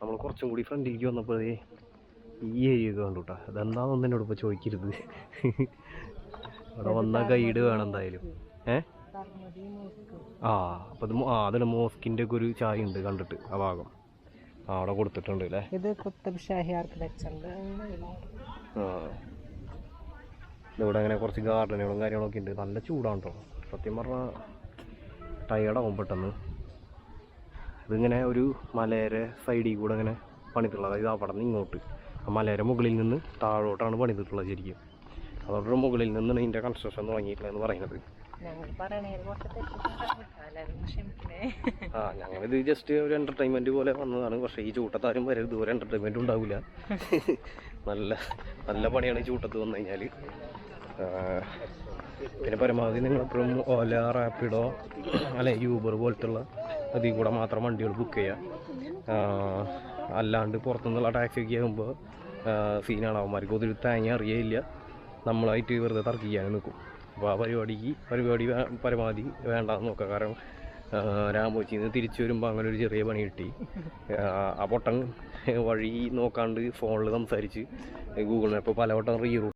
നമ്മൾ കുറച്ചും കൂടി ഫ്രണ്ടിലേക്ക് വന്നപ്പോൾ ഈ ഏരിയ കണ്ടു കേട്ടോ. അതെന്താണെന്ന് എന്നോട് ഇപ്പോൾ ചോദിക്കരുത്. അവിടെ വന്നാൽ ഗൈഡ് വേണം എന്തായാലും. അപ്പം അതിന് മോസ്കിൻ്റെ ഒക്കെ ഒരു ചായ ഉണ്ട് കണ്ടിട്ട് ആ ഭാഗം. അവിടെ കൊടുത്തിട്ടുണ്ട് അല്ലേ. ഇത് കുത്തബ് ഷാഹി ആർക്കിടെക്ചറിൻ്റെ. ഇവിടെ അങ്ങനെ കുറച്ച് ഗാർഡനുകളും കാര്യങ്ങളൊക്കെ ഉണ്ട്. നല്ല ചൂടാണ് കേട്ടോ. സത്യം പറഞ്ഞാൽ ടയേർഡാവും പെട്ടെന്ന്. ഇതിങ്ങനെ ഒരു മലയുടെ സൈഡിൽ കൂടെ അങ്ങനെ പണിതിട്ടുള്ളത്. അതായത് അവിടെ നിന്ന് ഇങ്ങോട്ട് ആ മലയുടെ മുകളിൽ നിന്ന് താഴോട്ടാണ് പണിതിട്ടുള്ളത് ശരിക്കും. അതോടെ മുകളിൽ നിന്നാണ് ഇതിൻ്റെ കൺസ്ട്രക്ഷൻ തുടങ്ങിയിട്ടുള്ളതെന്ന് പറയുന്നത്. ഞങ്ങളിത് ജസ്റ്റ് ഒരു എൻ്റർടൈൻമെൻറ്റ് പോലെ വന്നതാണ്. പക്ഷേ ഈ ചൂട്ടത്താരും വരരുത്, ഒരു എൻ്റർടൈൻമെൻറ്റും ഉണ്ടാവില്ല. നല്ല നല്ല പണിയാണ് ഈ ചൂട്ടത്ത് വന്നു കഴിഞ്ഞാൽ. പിന്നെ പരമാവധി നിങ്ങളെപ്പോഴും ഓല, റാപ്പിഡോ അല്ലെ യൂബർ പോലത്തുള്ള അതിൽ കൂടെ മാത്രം വണ്ടികൾ ബുക്ക് ചെയ്യുക. അല്ലാണ്ട് പുറത്തുനിന്നുള്ള ടാക്സി ഒക്കെ ആകുമ്പോൾ സീനാണ്. അവന്മാർക്ക് ഒത്തിരി തേങ്ങ അറിയില്ല, നമ്മളായിട്ട് വെറുതെ തർക്കിക്കാൻ നിൽക്കും. അപ്പോൾ ആ പരിപാടി പരമാവധി വേണ്ടാന്ന് നോക്കുക. കാരണം രാമോച്ചിന്ന് തിരിച്ചു വരുമ്പോൾ അങ്ങനെ ഒരു ചെറിയ പണി കിട്ടി. ആ പൊട്ടൻ വഴി നോക്കാണ്ട് ഫോണിൽ സംസാരിച്ച് ഗൂഗിൾ മാപ്പ് പലവട്ടം റീറൂട്ട്